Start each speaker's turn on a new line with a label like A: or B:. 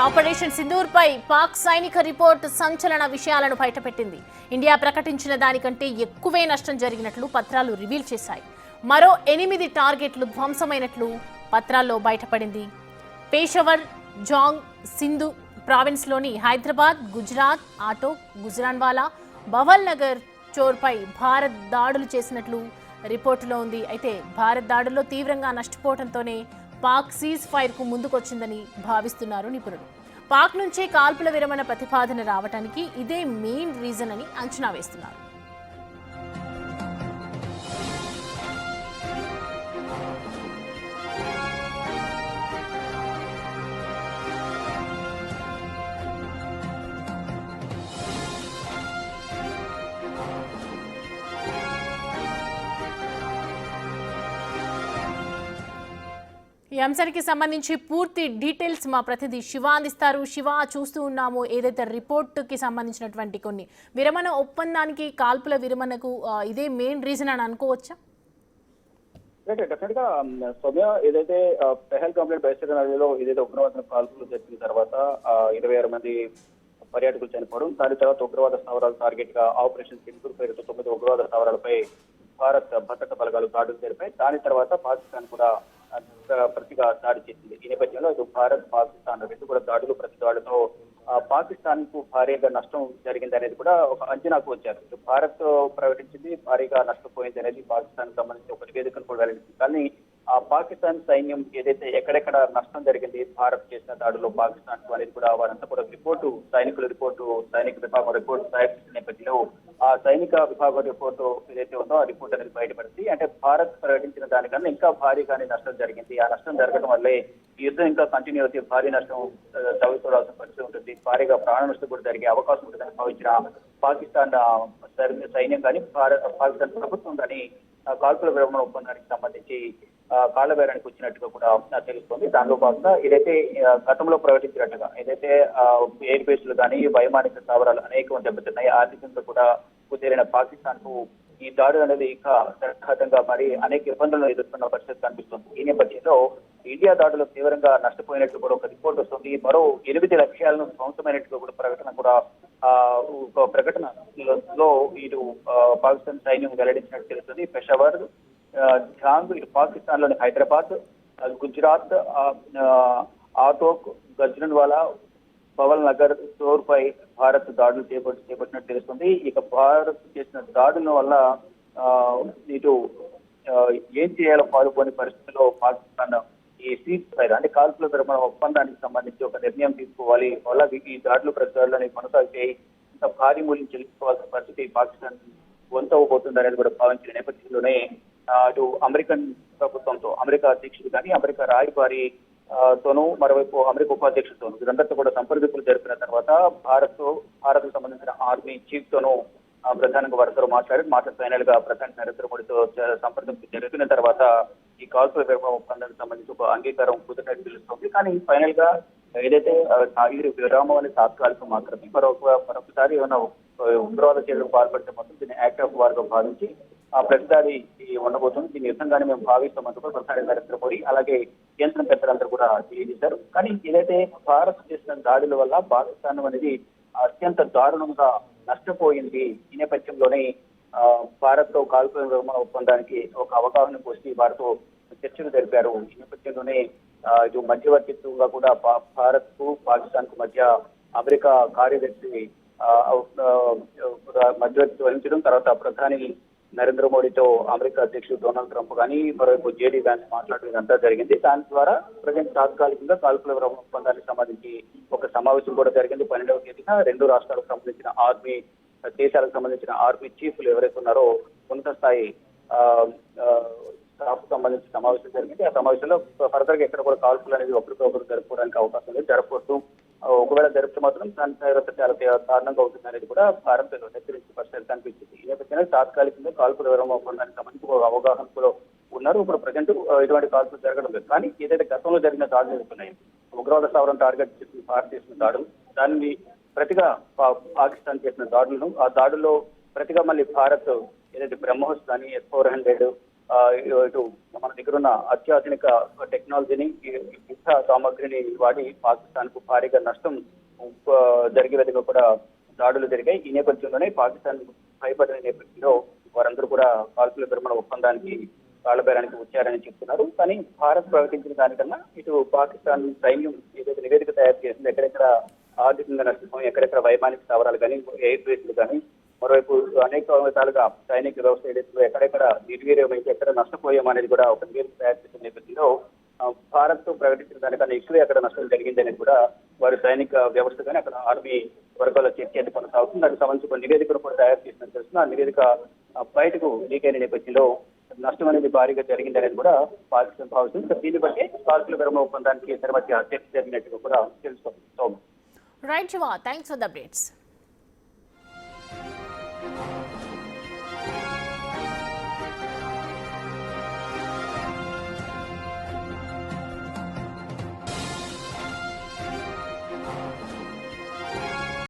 A: Operation Sindoor పై పాక్ సైనిక report సంచలన విషయాలను బయటపెట్టింది. ఇండియా ప్రకటించిన దానికంటే ఎక్కువే నష్టం జరిగినట్లు పత్రాలు రివీల్ చేశాయి. మరో 8 టార్గెట్లు ధ్వంసమైనట్లు పత్రాల్లో బయటపడింది. పేషవర్, జాంగ్, సింధు ప్రావిన్స్లోని హైదరాబాద్, గుజరాత్, ఆటో, గుజరాన్వాలా, భవల్ నగర్ చోర్పై భారత్ దాడులు చేసినట్లు రిపోర్టులో ఉంది. అయితే భారత్ దాడుల్లో తీవ్రంగా నష్టపోవడంతోనే పాక్ సీజ్ ఫైర్కు ముందుకొచ్చిందని భావిస్తున్నారు నిపుణులు. పాక్ నుంచే కాల్పుల విరమణ ప్రతిపాదన రావడానికి ఇదే మెయిన్ రీజన్ అని అంచనా వేస్తున్నారు. ఈ అంశానికి సంబంధించి పూర్తి డీటెయిల్స్ మా ప్రతినిధి శివ అందిస్తారు. శివ, చూస్తూ ఉన్నాము ఏదైతే రిపోర్టుకి సంబంధించినటువంటి కొన్ని విరమణ ఒప్పందానికి, కాల్పుల విరమణకు ఇదే మెయిన్ రీజన్ అని అనుకోవచ్చా?
B: డెఫినెట్ గా సౌమ్య, ఏదైతే పెహల్గామ్ బహిష్కరణ నదిలో ఏదైతే ఉగ్రవాద కాల్పులు జరిగిన తర్వాత 26 మంది పర్యాటకులు చనిపోవడం, దాని తర్వాత ఉగ్రవాద స్థావరాలు టార్గెట్ గా ఆపరేషన్ సింధూర్ పేరుతో 9 ఉగ్రవాద స్థావరాలపై భారత్ భద్రతా బలగాలు దాడులు జరిపాయి. దాని తర్వాత పాకిస్తాన్ కూడా ప్రతిగా దాడి చేసింది. ఈ నేపథ్యంలో ఇటు భారత్, పాకిస్తాన్ రెండు కూడా దాడులు ప్రతి దాడితో పాకిస్తాన్ కు భారీగా నష్టం జరిగింది అనేది కూడా ఒక అంచనాకు వచ్చారు. ఇటు భారత్ ప్రకటించింది భారీగా నష్టపోయింది అనేది పాకిస్తాన్ సంబంధించి ఒక నివేదికను కూడా వెల్లడించింది. కానీ ఆ పాకిస్తాన్ సైన్యం ఏదైతే ఎక్కడెక్కడ నష్టం జరిగింది భారత్ చేసిన దాడుల్లో పాకిస్తాన్ కు అనేది కూడా వారంతా కూడా సైనిక విభాగం రిపోర్టు తయారు చేసిన నేపథ్యంలో ఆ సైనిక విభాగం రిపోర్టు ఏదైతే ఉందో ఆ రిపోర్ట్ అనేది బయటపడింది. అంటే భారత్ ప్రకటించిన దానికన్నా ఇంకా భారీగానే నష్టం జరిగింది. ఆ నష్టం జరగడం వల్లే ఈ యుద్ధం ఇంకా కంటిన్యూ అవుతే భారీ నష్టం చవిచూడాల్సిన పరిస్థితి ఉంటుంది. భారీగా ప్రాణ నష్టం కూడా జరిగే అవకాశం ఉంటుందని భావించిన పాకిస్తాన్ సైన్యం కానీ పాకిస్తాన్ ప్రభుత్వం కానీ కాల్పుల విరమణ ఒప్పందానికి సంబంధించి కాళ్ళబేరానికి వచ్చినట్టుగా కూడా తెలుస్తోంది. దానిలో భాగంగా ఏదైతే గతంలో ప్రకటించినట్టుగా ఏదైతే ఎయిర్ బేస్లు కానీ వైమానిక స్థావరాలు అనేకం దెబ్బతిన్నాయి. ఆర్థికంగా కూడా కుదేరిన పాకిస్తాన్ కు ఈ దాడులు అనేది ఇక సంఘాతంగా మరి అనేక ఇబ్బందులను ఎదుర్కొన్న పరిస్థితి కనిపిస్తుంది. ఈ నేపథ్యంలో ఇండియా దాడులు తీవ్రంగా నష్టపోయినట్లు కూడా ఒక రిపోర్ట్ వస్తుంది. మరో 8 లక్ష్యాలను ధ్వంసమైనట్లు కూడా ప్రకటనలో ఇటు పాకిస్తాన్ సైన్యం వెల్లడించినట్టు తెలుస్తుంది. పెషావర్, జాంగ్, ఇటు పాకిస్తాన్ లోని హైదరాబాద్, గుజరాత్, ఆటోక్, గజ్రాన్వాలా, భవల్ నగర్ చోర్పై భారత్ దాడులు చేపట్టినట్టు తెలుస్తుంది. ఇక భారత్ చేసిన దాడుల వల్ల ఇటు ఏం చేయాలో పాల్గొనే పరిస్థితుల్లో పాకిస్తాన్ ఈ సీజ్ ఫైర్ అంటే కాల్పుల విరమణ ఒప్పందానికి సంబంధించి ఒక నిర్ణయం తీసుకోవాలి. అలాగే ఈ దాడులు ప్రచారాలని కొనసాగితే ఇంత భారీ మూల్యం చెల్లించుకోవాల్సిన పరిస్థితి పాకిస్తాన్ వంతవబోతుంది అనేది కూడా భావించిన నేపథ్యంలోనే అటు అమెరికన్ ప్రభుత్వంతో, అమెరికా అధ్యక్షుడు కానీ అమెరికా రాయబారి తోనూ, మరోవైపు అమెరికా ఉపాధ్యక్షుడితోనూ వీరందరితో కూడా సంప్రదింపులు జరిపిన తర్వాత భారత్ సంబంధించిన ఆర్మీ చీఫ్ తోనూ ప్రధానంగా వారితో మాట్లాడి ఫైనల్ గా ప్రధాని నరేంద్ర మోడీతో సంప్రదింపులు జరిపిన తర్వాత ఈ కాల్పుల విరమణ ఒప్పందానికి సంబంధించి ఒక అంగీకారం కుదిరినట్టు తెలుస్తుంది. కానీ ఫైనల్ గా ఏదైతే విరామం అనేది తాత్కాలికం మాత్రమే. మరొకసారి ఏమైనా ఉగ్రవాద చర్యలకు పాల్పడితే మొత్తం దీన్ని యాక్ట్ ఆఫ్ వార్ గా భావించి ప్రతిదాడి ఉండబోతుంది. దీని యుద్ధంగానే మేము భావిస్తామంటూ కూడా ప్రధాని నరేంద్ర మోడీ అలాగే కేంద్ర పెద్దలందరూ కూడా తెలియజేశారు. కానీ ఏదైతే భారత్ చేసిన దాడుల వల్ల పాకిస్తాన్ అనేది అత్యంత దారుణంగా నష్టపోయింది. ఈ నేపథ్యంలోనే భారత్ తో కాల్పుల విరమణ ఒప్పందానికి ఒక అవగాహన పోసి వారితో చర్చలు జరిపారు. ఈ నేపథ్యంలోనే ఇటు మధ్యవర్తిత్వంగా కూడా భారత్ కు పాకిస్తాన్ కు మధ్య అమెరికా కార్యదర్శి మధ్యవర్తి వహించడం, తర్వాత ప్రధాని నరేంద్ర మోడీతో అమెరికా అధ్యక్షుడు డొనాల్డ్ ట్రంప్ కానీ మరోవైపు జేడీ వ్యాన్స్ మాట్లాడడం అంతా జరిగింది. దాని ద్వారా ప్రజెంట్ తాత్కాలికంగా కాల్పుల విరమణ ఒప్పందానికి సంబంధించి ఒక సమావేశం కూడా జరిగింది. 12వ తేదీన 2 రాష్ట్రాలకు సంబంధించిన దేశాలకు సంబంధించిన ఆర్మీ చీఫ్లు ఎవరైతే ఉన్నారో ఉన్నత స్థాయి స్టాఫ్ సంబంధించిన సమావేశం జరిగింది. ఆ సమావేశంలో ఫర్దర్ గా ఎక్కడ కూడా కాల్పులు అనేది ఒకరికొకరు జరుపుకోవడానికి అవకాశం లేదు. జరపవచ్చు, ఒకవేళ జరిపితే మాత్రం దాని తీవ్రత చాలా కారణంగా అవుతుంది అనేది కూడా భారత్ హెచ్చరించిన పరిస్థితి కనిపించింది. ఈ నేపథ్యంలో తాత్కాలికంగా కాల్పుల విరమణ ఒప్పందానికి సంబంధించి ఒక అవగాహన కూడా ఉన్నారు. ఇప్పుడు ప్రజెంట్ ఎటువంటి కాల్పులు జరగడం లేదు. కానీ ఏదైతే గతంలో జరిగిన దాడులు జరుగుతున్నాయి, ఉగ్రవాద స్థావరం టార్గెట్ చేసిన భారత్ చేసిన దాడులు, దానిని ప్రతిగా పాకిస్తాన్ చేసిన దాడులను, ఆ దాడుల్లో ప్రతిగా మళ్ళీ భారత్ ఏదైతే బ్రహ్మోస్ కానీ S-400 ఇటు మన దగ్గర ఉన్న అత్యాధునిక టెక్నాలజీని యుద్ధ సామగ్రిని వాడి పాకిస్తాన్ కు భారీగా నష్టం జరిగే విధంగా కూడా దాడులు జరిగాయి. ఈ నేపథ్యంలోనే పాకిస్తాన్ భయపడిన నేపథ్యంలో వారందరూ కూడా కాల్పుల విరమణ ఒప్పందానికి కాళ్ళబేరానికి వచ్చారని చెప్తున్నారు. కానీ భారత్ ప్రకటించిన దానికన్నా ఇటు పాకిస్తాన్ సైన్యం ఏదైతే నివేదిక తయారు చేసింది, ఎక్కడెక్కడ ఆర్థికంగా నష్టపోయి ఎక్కడెక్కడ వైమానిక స్థావరాలు కానీ ఎయిర్ బేస్లు కానీ మరోవైపు అనేక విధాలుగా సైనిక వ్యవస్థ ఏదైతే ఎక్కడెక్కడ నిర్వీర్యమైతే ఎక్కడ నష్టపోయామనేది కూడా ఒక నివేదిక తయారు చేసిన నేపథ్యంలో భారత్ తో ప్రకటించిన దానికన్నా ఎక్కువే అక్కడ నష్టం జరిగింది అనేది కూడా వారి సైనిక వ్యవస్థ కానీ అక్కడ ఆర్మీ వర్గాల చర్చ అయితే కొనసాగుతుంది. దానికి సంబంధించి ఒక నివేదికను కూడా తయారు చేసినట్టు తెలుస్తుంది. ఆ నివేదిక బయటకు లీక్ అయిన నేపథ్యంలో నష్టం అనేది భారీగా జరిగింది అనేది కూడా పాకిస్తాన్ భావిస్తుంది. దీన్ని బట్టి కాల్పుల విరమణ ఒప్పందానికి ఇద్దరి మధ్య చర్చ జరిగినట్టుగా కూడా తెలుస్తుంది.
A: Right Shiva, thanks for the updates.